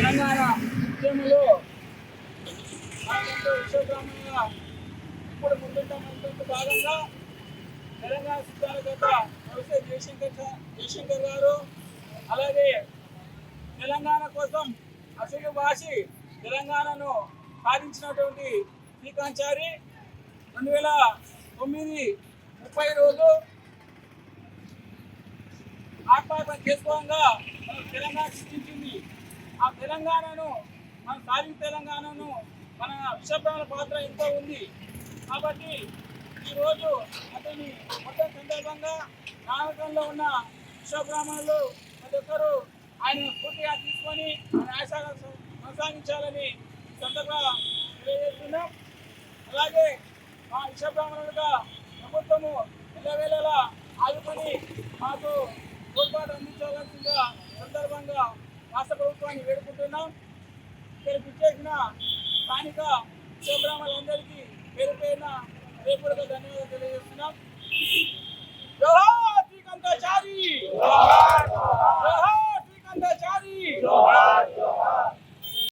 తెలంగాణ ఉద్యమంలో విశ్వబ్రాహ్మణులుగా ఇప్పుడు ముందుంటామంటూ భాగంగా తెలంగాణ సిద్ధాంతకర్త ప్రొఫెసర్ జయశంకర్ గారు, అలాగే తెలంగాణ కోసం అసలు భాషి తెలంగాణను సాధించినటువంటి శ్రీకాంచారి 2009 30 రోజు ఆత్మహత్య చేసుకోగా మన తెలంగాణ సృష్టించింది. ఆ తెలంగాణను మన సాధించిన తెలంగాణను మన విశ్వబ్రాహ్మణ పాత్ర ఎంతో ఉంది. కాబట్టి ఈరోజు అతని మొత్తం సందర్భంగా నాటకంలో ఉన్న విశ్వబ్రాహ్మణులు ప్రతి ఒక్కరూ ఆయన స్ఫూర్తిగా తీసుకొని ఆయన ఆశయాలను కొనసాగించాలని సందర్భంగా తెలియజేస్తున్నాం. అలాగే మా విశ్వబ్రాహ్మణులుగా ప్రభుత్వము ఎల్లవేళలా ఆదుకొని మాకు తోడ్పాటు అందించవలసిందిగా సందర్భంగా రాష్ట్ర ప్రభుత్వాన్ని వేడుకుంటున్నాం. ఇక్కడికి చేసిన స్థానిక విశ్వబ్రాహ్మణులందరికీ పేరు పేరున హృదయపూర్వక ధన్యవాదాలు తెలియజేస్తున్నాం.